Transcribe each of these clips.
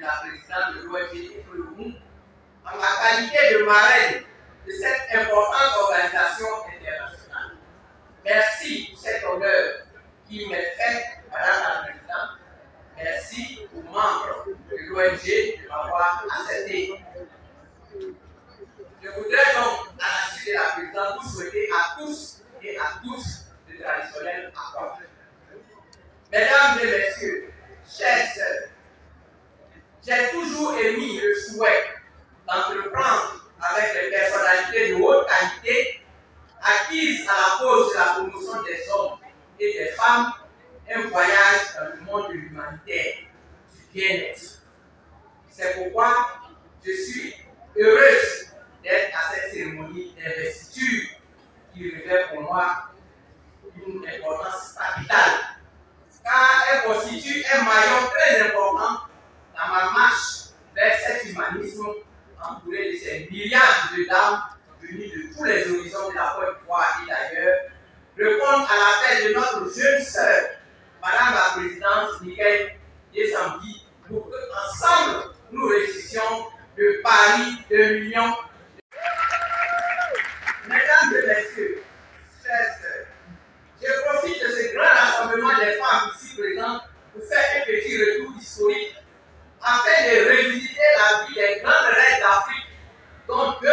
la présidente de l'ONG Ecolomou, en la qualité de marraine de cette importante organisation internationale. Merci pour cet honneur qui m'est fait, Madame la Présidente. Merci aux membres de l'ONG de m'avoir accepté. Je voudrais donc, à la suite de la présidente, vous souhaiter à tous et à tous de traditionnels accords. Mesdames et messieurs, chers sœurs, j'ai toujours émis le souhait d'entreprendre avec les personnalités de haute qualité acquises à la cause de la promotion des hommes et des femmes un voyage dans le monde de l'humanitaire, du bien-être. C'est pourquoi je suis heureuse d'être à cette cérémonie d'investiture qui revêt pour moi une importance capitale, car elle constitue un maillon très important dans ma marche vers cet humanisme entouré de ces milliards de dames venues de tous les horizons de la Côte d'Ivoire et d'ailleurs, répondre à l'appel de notre jeune sœur, Madame la Présidente Nickel Dessambi, pour qu'ensemble nous réussissions le pari de l'Union. Mesdames et messieurs, chers sœurs, je profite de ce grand rassemblement des femmes ici présentes pour faire un petit retour historique afin de revisiter la vie des grandes reines d'Afrique, dont 2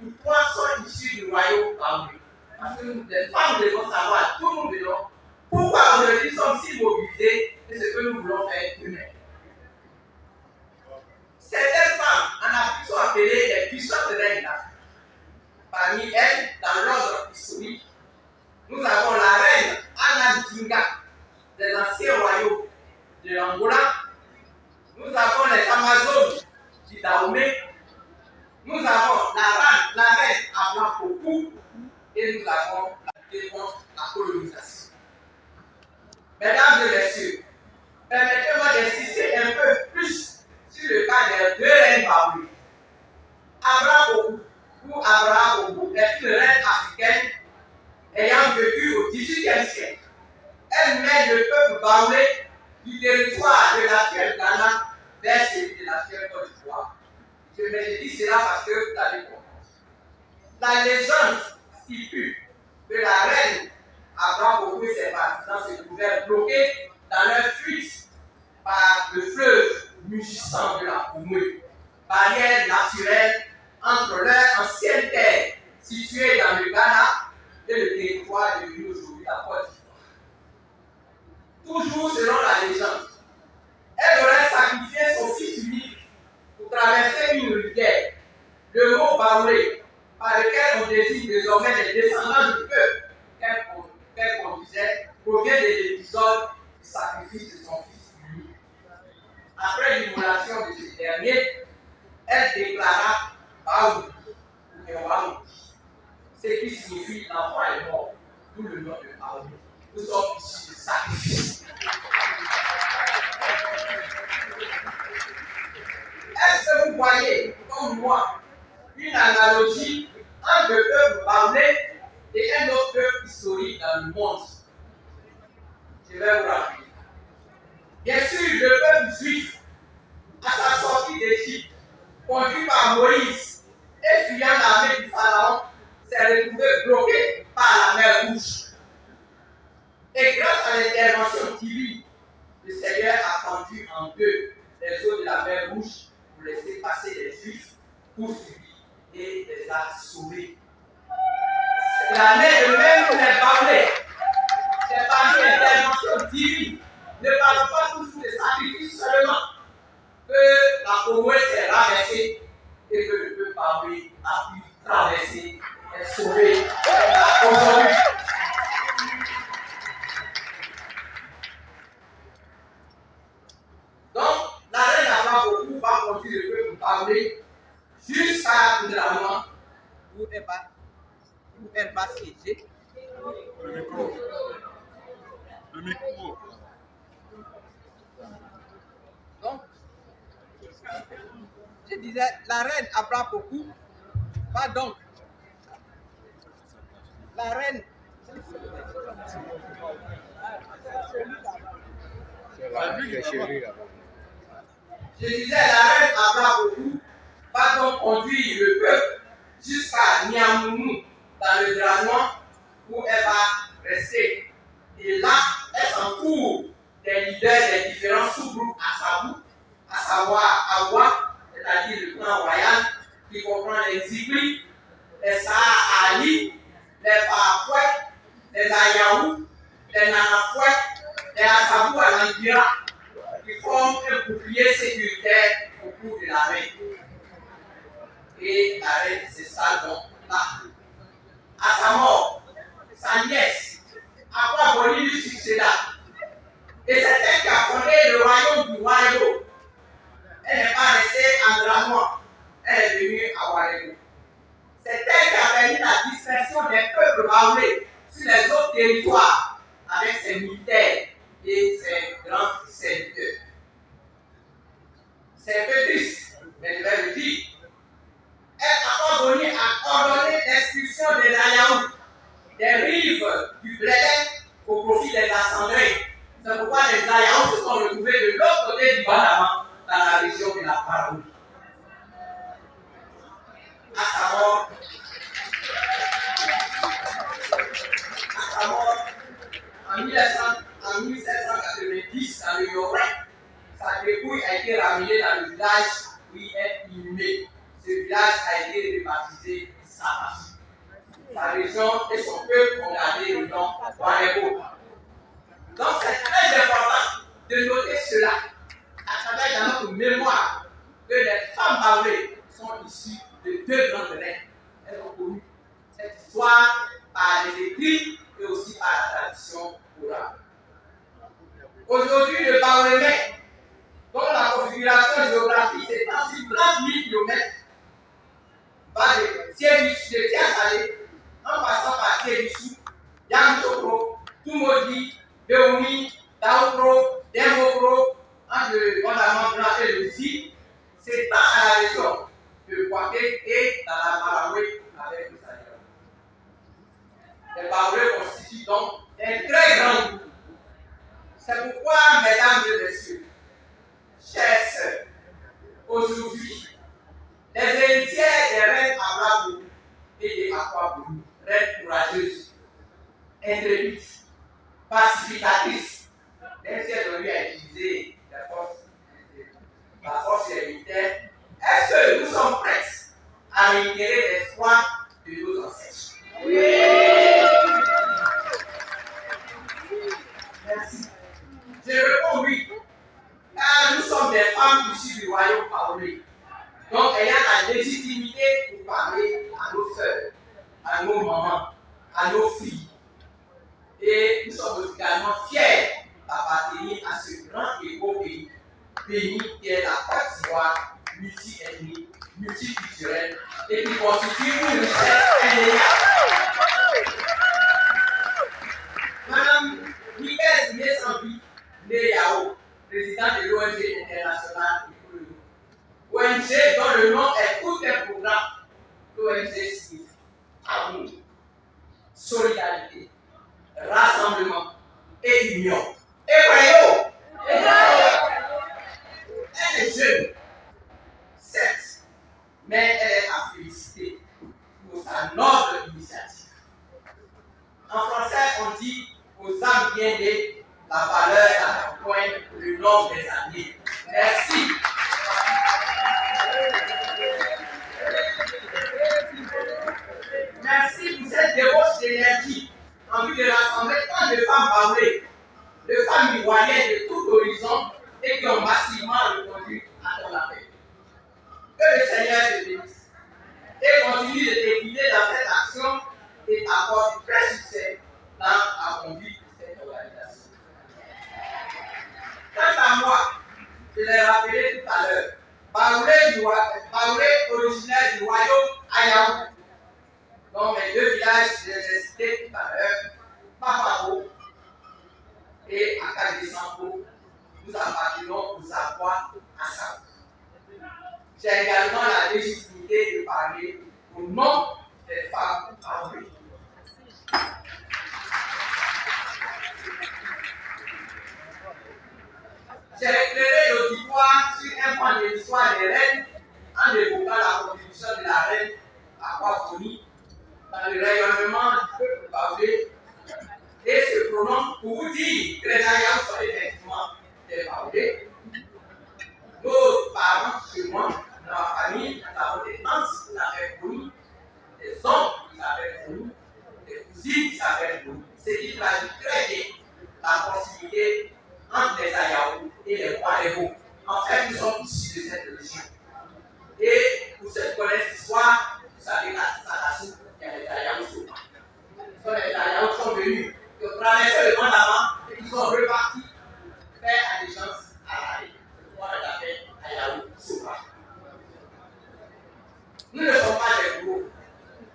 ou 3 sont issues du royaume Cameroun. Parce que nous, les femmes, devons savoir, tout nous devons, pourquoi aujourd'hui nous sommes si mobilisés et ce que nous voulons faire demain. Certaines femmes en Afrique sont appelées les puissantes reines d'Afrique. Parmi elles, dans l'ordre historique, nous avons la reine Anna Dinga des anciens royaumes de l'Angola. Nous avons les Amazones du Dahomey. Nous avons la reine Ablakoku et nous avons la lutte contre la colonisation. Mesdames et messieurs, permettez-moi d'insister un peu plus sur le cas des 2 reines Baoulé. Ablakoku ou Ablakoku est une reine africaine ayant vécu au XVIIIe siècle. Elle mène le peuple baoulé du territoire de l'actuel Ghana vers celui de l'actuel Côte d'Ivoire. Je dis cela parce que vous allez comprendre. La légende stipule que la reine Ablakoku et ses partisans se trouvaient bloqués dans leur fuite par le fleuve mugissant de la Oumoué, barrière naturelle entre leur ancienne terre située dans le Ghana et le territoire devenu aujourd'hui la Côte d'Ivoire. Toujours selon la légende, elle aurait sacrifié son fils unique pour traverser une rivière, le mot Baoulé, par lequel on désigne désormais les descendants du peuple qu'elle conduisait, provient de l'épisode du sacrifice de son fils unique. Après l'immolation de ce dernier, elle déclara Baoulé, ou Ewaouli, ce qui signifie l'enfant est mort, d'où le nom de Baoulé. Nous sommes issus de sacrifice. Est-ce que vous voyez, comme moi, une analogie entre le peuple baoulé et un autre peuple historique dans le monde? Je vais vous rappeler. Bien sûr, le peuple juif, à sa sortie d'Égypte, conduit par Moïse et fuyant l'armée du Pharaon, s'est retrouvé bloqué par la mer Rouge. Et grâce à l'intervention divine, le Seigneur a fendu en 2 les eaux de la mer Rouge pour laisser passer les Juifs poursuivis et les a sauvés. L'année de même les Baoulés, c'est parmi l'intervention divine. Ne parlons pas toujours de sacrifice seulement, que la Congo s'est rabaissée et que le peuple baoulé a pu traverser et sauver aujourd'hui. Donc, la reine Ablakoku va conduire le peuple baoulé jusqu'à Ndramouan, où elle va siéger. Le micro. Donc, je disais, la reine Ablakoku va donc. La reine. Je disais, la reine Abraham va donc conduire le peuple jusqu'à Niamounou, dans le Dranois, où elle va rester. Et là, elle s'entoure des leaders des différents sous-groupes à savoir Awa, c'est-à-dire le clan royal, qui comprend les Zibri, les Saali, les Fafouet, les Ayaou, les Nanafouet, les Asabou à l'Angira, qui forment un bouclier sécuritaire autour de la reine. Et la reine s'installe donc là. À sa mort, sa nièce, Akwa lui succéda. Et c'est elle qui a fondé le royaume du Wayo. Elle n'est pas restée en Dranois, elle est venue à Wayo. C'est elle qui a permis la dispersion des peuples baoulés sur les autres territoires avec ses militaires et ses grands serviteurs. C'est un peu triste, mais je vais le dire. Elle a ordonné l'expulsion des Ayaou, des rives du Bled au profit des Ascendrins. C'est pourquoi les Ayaou se sont retrouvés de l'autre côté du Banama, dans la région de la Paraouli. À sa mort, en 1790, dans le Yoruba, sa dépouille a été ramenée dans le village où il est inhumé. Ce village a été rebaptisé Sabashi. Sa région et son peuple ont gardé le nom Warebo. Donc c'est très important de noter cela à travers dans notre mémoire que les femmes baoulées sont issues de deux grandes reines. Elles ont connu cette histoire par les écrits et aussi par la tradition orale. Aujourd'hui, le Baoulé, dont la configuration géographique s'étend sur 30 000 km, va de Tiasalé, en passant par Tébissou, Yamtokro, Tumodi, Beoumi, Daoukro, Demokro, entre le Gondamant Blanc et le Zi, s'étend à la région de Kouaké et dans la Malawi avec le Sahel. Les Baoulés constituent donc un très grand groupe. C'est pourquoi, mesdames et messieurs, chers sœurs, aujourd'hui, les héritières des reines Abraham et des Akwaboulou, reines courageuses, intrépides, pacificatrices, même si elles ont eu à utiliser la force militaire, est-ce que nous sommes prêts à réitérer l'espoir de nos ancêtres? Oui! Merci. Je réponds oui, car nous sommes des femmes issues du royaume baoulé. Donc, ayant la légitimité pour parler à nos sœurs, à nos mamans, à nos filles. Et nous sommes également fiers d'appartenir à ce grand et beau pays, béni qui est la Côte d'Ivoire, multi-ethnique, multiculturelle et qui constitue une richesse indéniable. Madame Michael Nessambi, née Yao, présidente de l'ONG internationale économique. ONG dont le nom est tout un programme. L'ONG signifie amour, solidarité, rassemblement et union. Et voyons, elle est jeune, certes, mais elle est à féliciter pour sa noble initiative. En français, on dit aux âmes bien nées, la valeur accompagne le nombre des années. Merci. Merci pour cette débauche d'énergie en vue de rassembler tant de femmes baoulées, de femmes ivoiriennes de tout horizon et qui ont massivement répondu à ton appel. Que le Seigneur te bénisse et continue de t'aider dans cette action et t'apporte du vrai succès dans la conduite de cette organisation. Quant à moi, je l'ai rappelé tout à l'heure, Baoulé originaire du royaume Ayaou, dont mes deux villages, je les ai cités tout à l'heure, Papao et Akadesampo, nous appartenons aux Akwa Assam. J'ai également la légitimité de parler au nom des femmes baoulées. J'ai éclairé l'auditoire sur un point l'histoire des reines en évoquant la contribution de la reine Aquaponi dans le rayonnement du peuple baoulé et se prononce pour vous dire que les Aïaous sont effectivement des baoulés. Nos parents, chez moi, dans ma famille, nous avons des tantes qui s'appellent Boni, des oncles qui s'appellent Boni, des cousines qui s'appellent Boni. Ce qui traduit très bien la proximité entre les Aïaous et les Oualéro. En fait, nous sommes issus de cette religion. Et pour ceux qui connaissent l'histoire, vous savez qu'à Sakassou, il y a les Aïaous souvent. Ce sont les Aïaous qui sont venus, qui ont traversé le monde avant et qui sont repartis faire allégeance à la reine. On les appelle Aïaous souvent. Nous ne sommes pas des gros.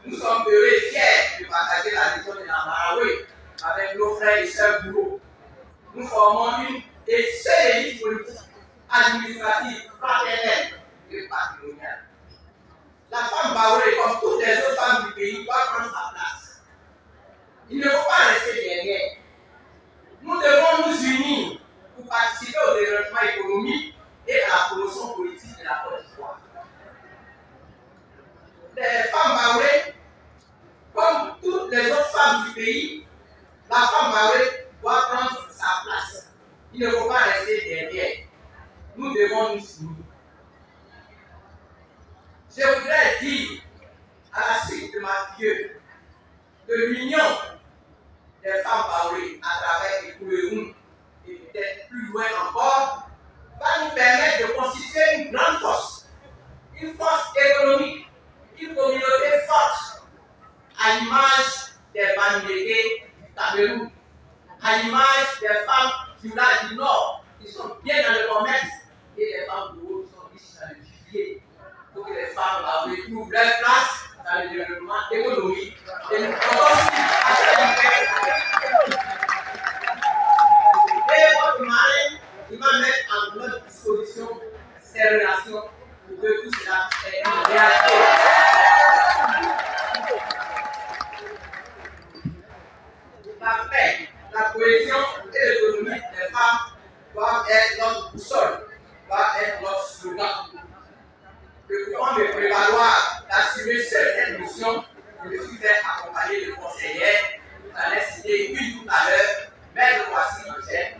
Nous sommes heureux et fiers de partager la vision de la Maraoué avec nos frères et sœurs bourreaux. Nous formons une et seule élite politique, administrative, fraternelle et patrimoniale. La femme baoulée, comme toutes les autres femmes du pays, doit prendre sa place. Il ne faut pas rester derrière. Nous devons nous unir pour participer au développement économique et à la promotion politique de la Côte d'Ivoire. Les femmes baoulées, comme toutes les autres femmes du pays, la femme baoulée doit prendre sa place. Il ne faut pas rester derrière. Nous devons nous unir. Je voudrais dire à la suite de ma fille que l'union des femmes baoulées à travers les Kouléroun et peut-être plus loin encore va nous permettre de constituer une grande force économique, une communauté forte, à l'image des Bamileke du Cameroun, à l'image des femmes du village du Nord qui sont bien dans le commerce et les femmes du Haut qui sont riches dans le vivier. Pour que les femmes baoulées trouvent leur place dans le développement économique et nous pouvons aussi à cette et votre mari, il va mettre en notre disposition ces relations pour que tout cela ait une réalité. La paix, la cohésion et l'économie des femmes doivent être notre boussole, doivent être notre slogan. Le pouvoir me prévaloir d'assumer cette mission, je me suis fait accompagner de conseillères. J'en ai cité une tout à l'heure, Maître Voici Angèle,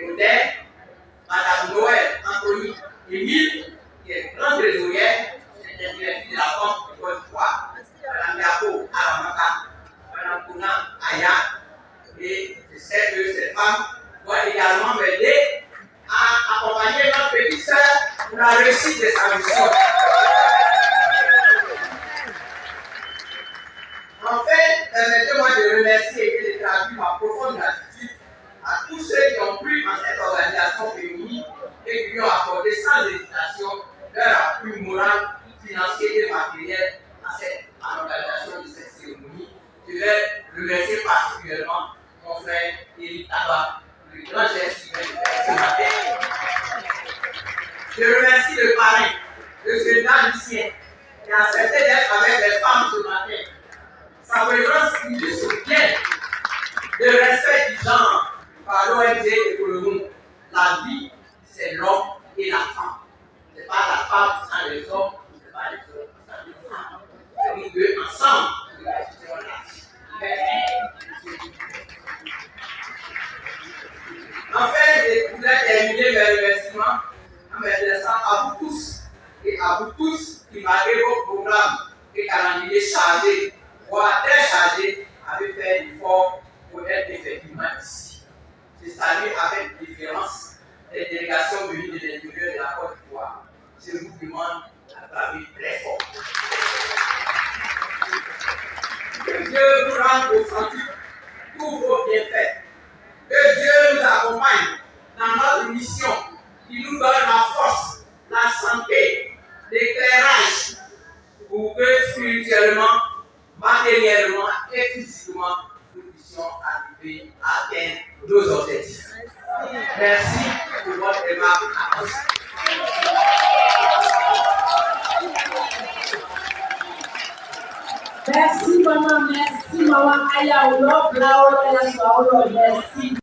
Modèle, Madame Noël Anthony Émile, qui est grande trésorière, qui est directrice de la Banque de Côte d'Ivoire, Madame Yako Aramaka, Madame Kona Aya, et je sais que ces femmes vont également m'aider à accompagner notre petite sœur pour la réussite de sa mission. Enfin, permettez-moi de remercier et de traduire ma profonde gratitude à tous ceux qui ont cru en cette organisation féminine et qui lui ont accordé sans hésitation leur appui moral, financier et matériel à l'organisation de cette cérémonie. Je vais remercier particulièrement mon frère Éric Taba, le grand geste qui vient de faire ce matin. Je remercie le parrain, le soldat Lucien, qui a accepté d'être avec les femmes ce matin. Sa présence illustre bien le respect du genre par l'ONG et pour le monde. La vie, c'est l'homme et la femme. Ce n'est pas la femme sans les hommes, ce n'est pas les hommes sans les femmes. C'est nous deux ensemble que nous réussirons la vie. Merci. Enfin, je voudrais terminer mes remerciements en m'adressant à vous tous et à vous tous qui, malgré vos programmes et calendriers chargés, voire très chargés, avez fait l'effort pour être effectivement ici. Je salue avec différence les délégations venues de l'intérieur de la Côte d'Ivoire. Je vous demande à travailler très fort. Que Dieu vous rende au centuple tous vos bienfaits. Que Dieu nous accompagne dans notre mission, qui nous donne la force, la santé, l'éclairage, pour que spirituellement, matériellement et physiquement, nous puissions arriver à atteindre nos objectifs. Merci pour votre aimable attention. Merci maman, merci maman Aya Olo, merci.